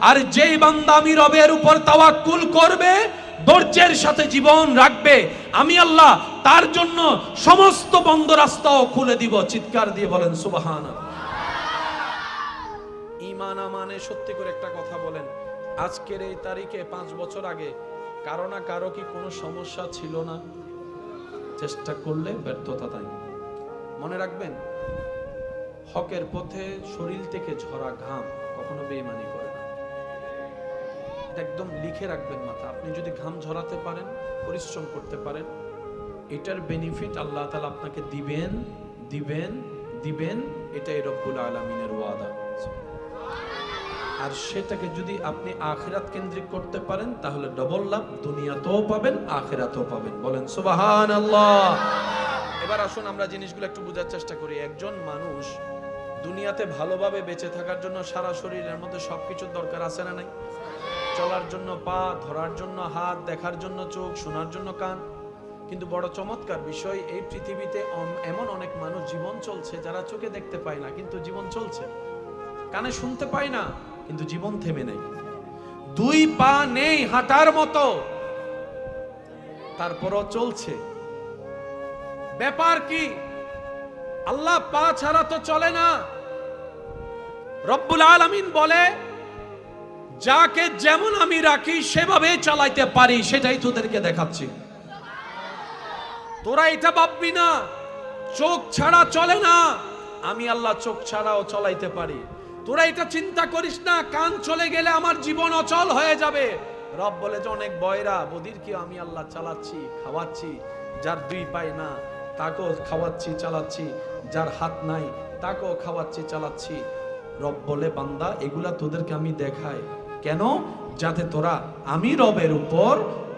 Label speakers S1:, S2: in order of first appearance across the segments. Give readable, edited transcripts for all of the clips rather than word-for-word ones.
S1: আর যেই বান্দা আমি রবের উপর তাওয়াক্কুল করবে, ধৈর্যের সাথে জীবন রাখবে, আমি আল্লাহ তার জন্য সমস্ত বন্ধ রাস্তাও খুলে দিব। চিৎকার দিয়ে বলেন সুবহানাল্লাহ। ঈমান আমানে সত্যি করে একটা কথা বলেন, আজকের এই তারিখে 5 বছর আগে কারো না কারো কি কোনো সমস্যা ছিল না? চেষ্টা করলে ব্যর্থতা তাই। মনে রাখবেন, হকের পথে শরীর থেকে ঝরা ঘাম কখনো বেঈমানি করে না। এটা একদম লিখে রাখবেন মাথা। আপনি যদি ঘাম ঝরাতে পারেন, পরিশ্রম করতে পারেন, এটার বেনিফিট আল্লাহ তাআলা আপনাকে দিবেন দিবেন দিবেন। এটাই রব্বুল আলামিনের ওয়াদা। আর সেটাকে যদি আপনি আখিরাত কেন্দ্রিক করতে পারেন, তাহলে ডবল লাভ, দুনিয়াতেও পাবেন আখিরাতেও পাবেন। বলেন সুবহানাল্লাহ। এবার আসুন আমরা জিনিসগুলো একটু বোঝার চেষ্টা করি। একজন মানুষ দুনিয়াতে ভালোভাবে বেঁচে থাকার জন্য সারা শরীরের মধ্যে সবকিছুর দরকার আছে না নাই? চলার জন্য পা, ধরার জন্য হাত, দেখার জন্য চোখ, শোনার জন্য কান। কিন্তু বড় চমৎকার বিষয়, এই পৃথিবীতে এমন অনেক মানুষ জীবন চলছে যারা চোখে দেখতে পায় না কিন্তু জীবন চলছে, কানে শুনতে পায় না কিন্তু জীবন থেমে নেই, 2 পা নেই হাঁটার মতো, তারপরও চলছে। ব্যাপার কি? আল্লাহ পা ছাড়া তো চলে না। রব্বুল আলামিন বলে, যাকে যেমন আমি রাখি সেভাবে চালাইতে পারি, সেটাই তোদেরকে দেখাচ্ছি। তোরা এটা ভাববি না চোখ ছাড়া চলে না, আমি আল্লাহ চোখ ছাড়াও চলাইতে পারি। তোরা এটা চিন্তা করিস না কান চলে গেলে আমার জীবন অচল হয়ে যাবে। রব বলে যে অনেক বয়রা বদির কি আমি আল্লাহ চালাচ্ছি, খাওয়াচ্ছি। যার 2 পায় না তাকেও খাওয়াচ্ছি, চালাচ্ছি। যার হাত নাই তাকেও খাওয়াচ্ছি, চালাচ্ছি। রব বলে, বান্দা এগুলা তোদেরকে আমি দেখাই কেন? যাতে তোরা আমি রবের উপর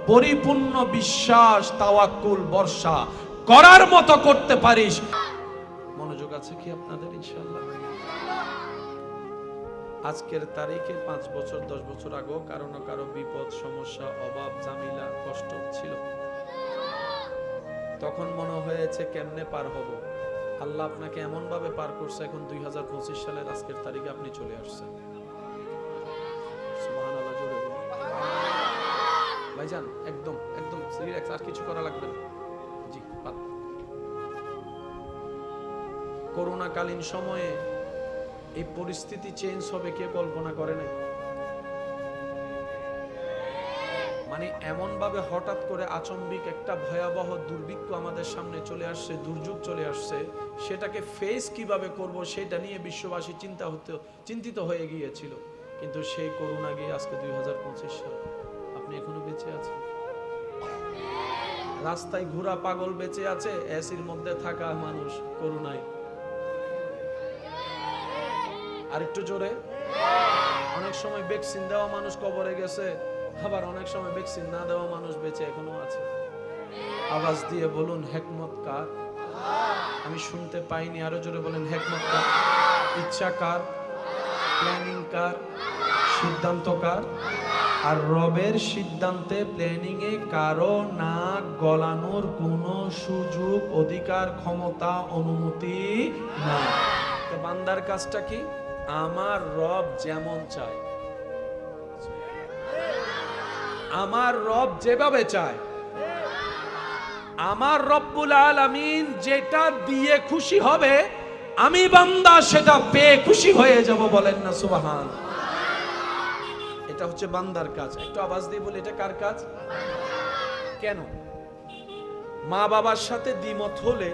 S1: পরিপূর্ণ বিশ্বাস, তাওয়াক্কুল, ভরসা করার মতো করতে পারিস। মনোযোগ আছে কি আপনাদের? ইনশাআল্লাহ। আজকের তারিখে 5 বছর 10 বছর আগেও কারো না কারো বিপদ, সমস্যা, অভাব, ঝামেলা, কষ্ট ছিল। তখন মনে হয়েছে কেমনে পার হব। আল্লাহ আপনাকে এমন ভাবে পার করছে, এখন 2025 সালের আজকের তারিখে আপনি চলে আসছেন। সুবহানাল্লাহ, জোরে বলুন ভাইজান। একদম একদম রিল্যাক্স, আর কিছু করা লাগবে না। জি, করোনা কালীন সময়ে এই পরিস্থিতি চেঞ্জ হবে কে কল্পনা করে নাই? মানে এমন ভাবে হঠাৎ করে আচম্বিক একটা ভয়াবহ দুর্ভিক্ষ আমাদের সামনে চলে আসছে, দুর্যোগ চলে আসছে। সেটাকে ফেস কিভাবে করব সেটা নিয়ে বিশ্ববাসী চিন্তিত হয়ে গিয়েছিল। কিন্তু সেই করোনা গিয়ে আজকে 2025 সাল, আপনি এখনো বেঁচে আছেন। রাস্তায় ঘোরা পাগল বেঁচে আছে, এসির মধ্যে থাকা মানুষ করোনায়। আর একটু জোরে। অনেক সময় ভ্যাকসিন দেওয়া মানুষ কবরে গেছে, আবার অনেক সময় ভ্যাকসিন না দেওয়া মানুষ বেঁচে এখনো আছে। আওয়াজ দিয়ে বলুন হিকমত কার? আমি শুনতে পাইনি, আরো জোরে বলেন হিকমত কার? ইচ্ছা কার? প্ল্যানিং কার? সিদ্ধান্ত কার? আর রবের সিদ্ধান্তে, প্ল্যানিং এ কারো নাক গলানোর কোনো সুযোগ, অধিকার, ক্ষমতা, অনুমতি নাই। তো বান্দার কাজটা কি? আমার রব যেমন চায়, আমার রব যেভাবে চায়, আমার রব্বুল আলামিন যেটা দিয়ে খুশি হবে, আমি বান্দা সেটা পেয়ে খুশি হয়ে যাব। বলেন না সুবহান। এটা হচ্ছে বান্দার কাজ। একটু আওয়াজ দিয়ে বলি, এটা কার কাজ? কেন? মা বাবার সাথে দ্বিমত হলে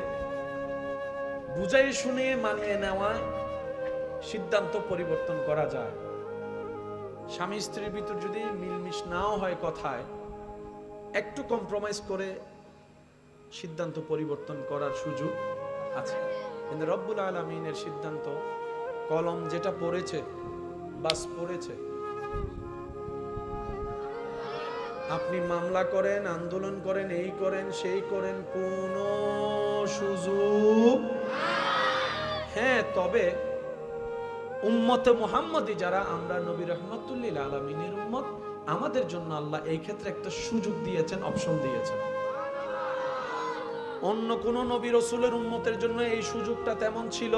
S1: বুঝাই শুনে মানিয়ে নেওয়া, সিদ্ধান্ত পরিবর্তন করা যায়। স্বামী স্ত্রীর ভিতর যদি মিলমিশ নাও হয় কথায়, একটু কম্প্রোমাইজ করে সিদ্ধান্ত পরিবর্তন করার সুযোগ আছে। কিন্তু রব্বুল আলামিনের সিদ্ধান্ত, কলম যেটা পড়েছে বাস পড়েছে। আপনি মামলা করেন, আন্দোলন করেন, এই করেন, সেই করেন, কোনো সুযোগ। হ্যাঁ, তবে উম্মতে মুহাম্মদী যারা আমরা, নবী রাহমাতুল্লিল আলামিনের উম্মত, আমাদের জন্য আল্লাহ এই ক্ষেত্রে একটা সুযোগ দিয়েছেন, অপশন দিয়েছেন। অন্য কোন নবী রাসূলের উম্মতের জন্য এই সুযোগটা তেমন ছিল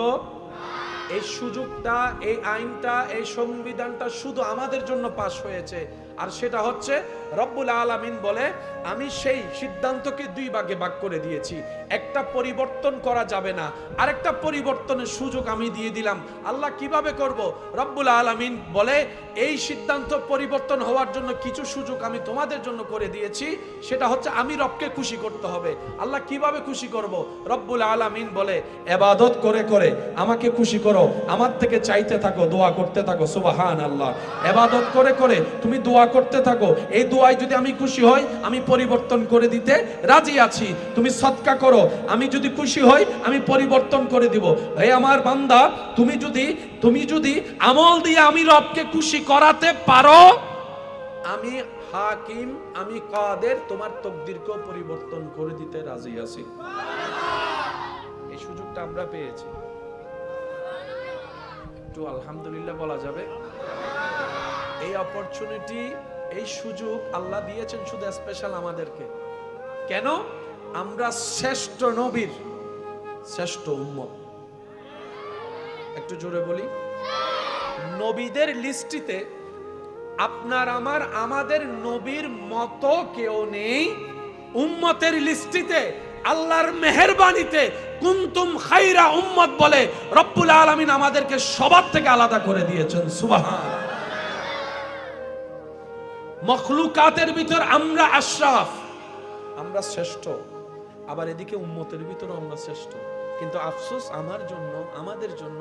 S1: না। এই সুযোগটা, এই আইনটা, এই সংবিধানটা শুধু আমাদের জন্য পাশ হয়েছে। আর সেটা হচ্ছে রব্বুল আলামিন বলে, আমি সেই সিদ্ধান্তকে দুই ভাগে ভাগ করে দিয়েছি। একটা পরিবর্তন করা যাবে না, আরেকটা পরিবর্তনের সুযোগ আমি দিয়ে দিলাম। আল্লাহ কিভাবে করব? রব্বুল আলামিন বলে, এই সিদ্ধান্ত পরিবর্তন হওয়ার জন্য কিছু সুযোগ আমি তোমাদের জন্য করে দিয়েছি। সেটা হচ্ছে আমি রবকে খুশি করতে হবে। আল্লাহ কিভাবে খুশি করব? রব্বুল আলামিন বলে, ইবাদত করে করে আমাকে খুশি করো, আমার থেকে চাইতে থাকো, দোয়া করতে থাকো। সুবহানাল্লাহ। ইবাদত করে করে তুমি দোয়া করতে থাকো, এই দোয়ায় যদি আমি খুশি হই, আমি পরিবর্তন করে দিতে রাজি আছি। তুমি সদকা করো, আমি যদি খুশি হই, আমি পরিবর্তন করে দিব। হে আমার বান্দা, তুমি যদি আমল দিয়ে আমি রবকে খুশি করাতে পারো, আমি হাকিম, আমি কাদের, তোমার তকদিরকেও পরিবর্তন করে দিতে রাজি আছি। এই সুযোগটা আমরা পেয়েছি। একটু আলহামদুলিল্লাহ বলা যাবে। এই অপরচুনিটি, এই সুযোগ আল্লাহ দিয়েছেন শুধু স্পেশাল আমাদেরকে। কেন? আমরা শ্রেষ্ঠ নবীর শ্রেষ্ঠ উম্মত। একটু জোরে বলি, নবীদের লিস্টিতে আপনার আমাদের নবীর মতো কেউ নেই। উম্মতের লিস্টিতে আল্লাহর মেহেরবানিতে কুনতুম খায়রা উম্মত বলে রব্বুল আলামিন আমাদেরকে সবার থেকে আলাদা করে দিয়েছেন। সুবহানাল্লাহ। মখলুকাতের ভিতর আমরা আশরাফ, আমরা শ্রেষ্ঠ। আবার এদিকে উম্মতের ভিতর আমরা শ্রেষ্ঠ। কিন্তু আফসোস আমাদের জন্য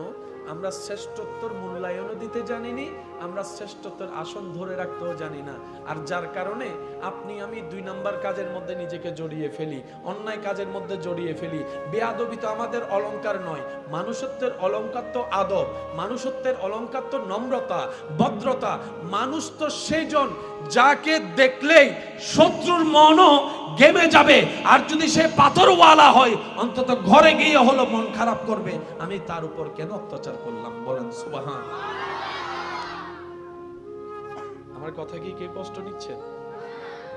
S1: আমরা শ্রেষ্ঠত্বর মূল্যায়নও দিতে জানিনি, আমরা শ্রেষ্ঠত্বের আসন ধরে রাখতেও জানি না। আর যার কারণে আপনি আমি 2 নাম্বার কাজের মধ্যে নিজেকে জড়িয়ে ফেলি, অন্যায় কাজের মধ্যে জড়িয়ে ফেলি। বেয়াদবি তো আমাদের অলংকার নয়। মানুষত্বের অলংকার তো আদব, মানুষত্বের অলংকার তো নম্রতা, ভদ্রতা। মানুষ তো সেইজন যাকে দেখলেই শত্রুর মনও গেমে যাবে। আর যদি সে পাথরওয়ালা হয়, অন্তত ঘরে গিয়ে হলো মন খারাপ করবে, আমি তার উপর কেন অত্যাচার করলাম। বলেন সুবহান। আমার কথা কি কে কষ্ট নিচ্ছে?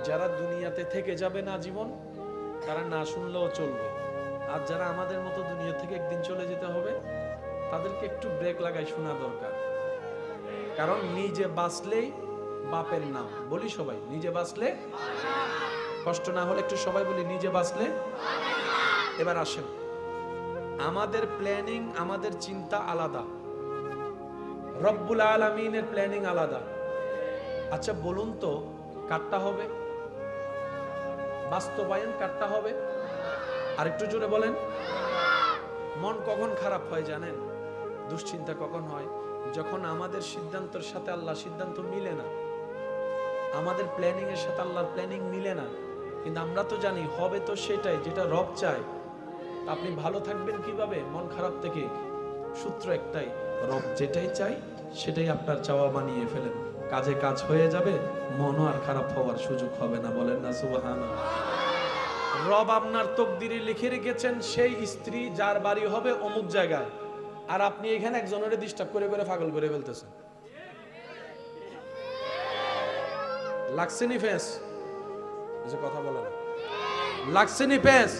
S1: যারা দুনিয়াতে থেকে যাবে না জীবন, তারা না শুনলেও চলবে। আর যারা আমাদের মতো দুনিয়া থেকে একদিন চলে যেতে হবে, তাদেরকে একটু ব্রেক লাগাই শোনা দরকার। কারণ নিজে বাঁচলেই বাপের নাম। বলি সবাই, নিজে বাঁচলে, কষ্ট না হলে একটু সবাই বলি, নিজে বাঁচলে। এবার আসেন, আমাদের প্ল্যানিং, আমাদের চিন্তা আলাদা, রব্বুল আলামিনের প্ল্যানিং আলাদা। আচ্ছা বলুন তো, কাটটা হবে? বাস্তবায়ন কাটটা হবে? আর একটু জোরে বলেন। মন কখন খারাপ হয় জানেন? দুশ্চিন্তা কখন হয়? যখন আমাদের সিদ্ধান্তের সাথে আল্লাহ সিদ্ধান্ত মিলে না, আমাদের প্ল্যানিং এর সাথে আল্লাহর প্ল্যানিং মিলে না। কিন্তু আমরা তো জানি হবে তো সেটাই যেটা রব চায়। আপনি ভালো থাকবেন কিভাবে মন খারাপ থেকে? সূত্র একটাই, রব যেটাই চাই সেটাই আপনার চাওয়া বানিয়ে ফেলেন। কাজে কাজ হয়ে যাবে, মনও আর খারাপ হওয়ার সুযোগ হবে না। বলেন না সুবহানাল্লাহ। রব আপনার তকদিরে লিখে রেখেছেন সেই স্ত্রী যার বাড়ি হবে অমুক জায়গায়, আর আপনি এখানে একজনের ডিস্টার্ব করে করে পাগল করে ফেলতেছেন। লাগছেনি ফেস? যে কথা বলে না, লাগছেনি ফেস?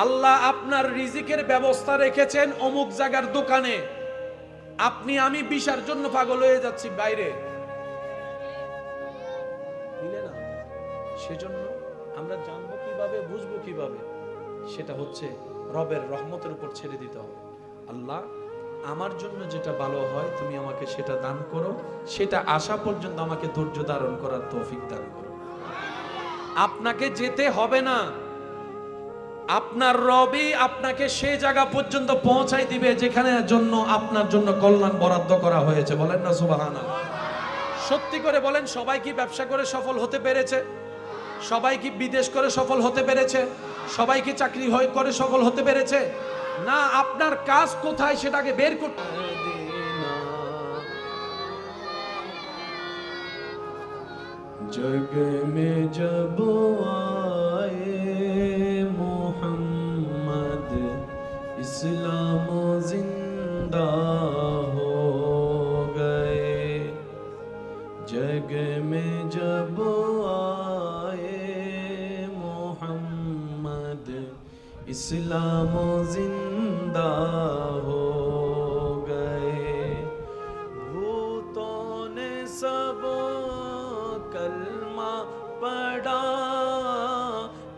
S1: আল্লাহ আপনার রিজিকের ব্যবস্থা রেখেছেন অমুক জায়গার দোকানে, আপনি আমি বিশার জন্য পাগল হয়ে যাচ্ছি বাইরে, মিলে না। সেজন্য আমরা জানবো কিভাবে, বুঝবো কিভাবে? সেটা হচ্ছে রবের রহমতের উপর ছেড়ে দিতে হবে। আল্লাহ আমার জন্য যেটা ভালো হয় তুমি আমাকে সেটা দান করো, সেটা আসা পর্যন্ত আমাকে ধৈর্য ধারণ করার তৌফিক দান করো। আপনাকে যেতে হবে না, আপনার রবই আপনাকে সেই জায়গা পর্যন্ত পৌঁছাই দিবে যেখানে জন্য আপনার জন্য কল্যাণ বরাদ্দ করা হয়েছে। বলেন না সুবহানাল্লাহ। সত্যি করে বলেন, সবাই কি ব্যবসা করে সফল হতে পেরেছে? সবাই কি বিদেশ করে সফল হতে পেরেছে? সবাই কি চাকরি করে সফল হতে পেরেছে? না, আপনার কাজ কোথায় সেটাকে বের করতে। जग में जब आए मोहम्मद इस्लाम जिंदा हो गए। जग में जब आए मोहम्मद इस्लाम जिंदा हो वो कलमा पढ़ा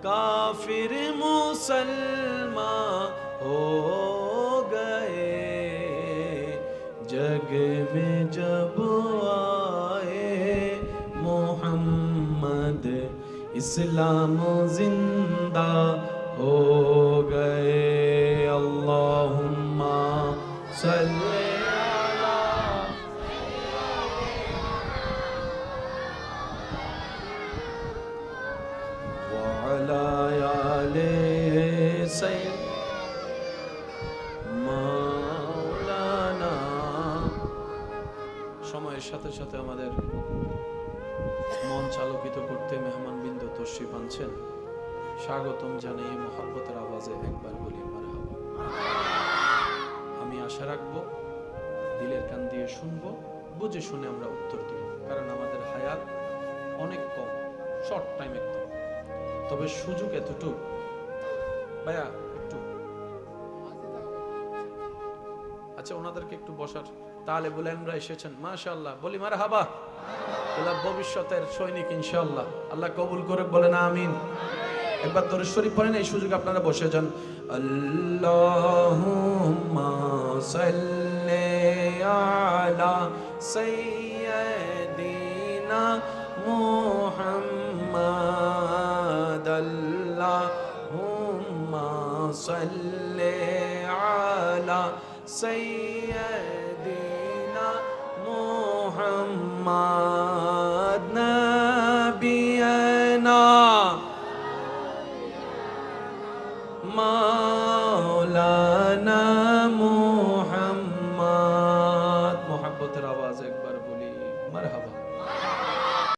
S1: काफिर मुसलमान हो गए, जग में जब आए मोहम्मद इस्लाम जिंदा हो गए। अल्लाहुम्मा सल्ले अला व अला आले सय्यिद মাওলানা। সময়ের সাথে সাথে আমাদের মন চালকিত করতে মেহমানবৃন্দ তশরিফ আনছেন, স্বাগতম জানিয়ে মোহাব্বতের আওয়াজে একবার বলি মারহাবা। আমি আশা রাখবো দিলের কান দিয়ে শুনবো, বুঝে শুনে আমরা উত্তর দিব, কারণ আমাদের হায়াত অনেক কম, শর্ট টাইম একদম। তবে সুযোগ এতটুক, ভাইয়া একটু আচ্ছা ওনাদেরকে একটু বসার, তাহলে বলে আমরা এসেছেন মাশাআল্লাহ, বলি মারহাবা। এরা ভবিষ্যতের সৈনিক ইনশাআল্লাহ, আল্লাহ কবুল করে বলেন আমিন। একবার দরুদ শরীফ পড়েন, এই সুযোগ আপনারা বসে যান। আল্লাহুম্মা সাল্লি আলা সাইয়্যিদিনা মুহাম্মাদ, আল্লাহুম্মা সাল্লি আলা সাইয়্যিদিনা মুহাম্মাদ।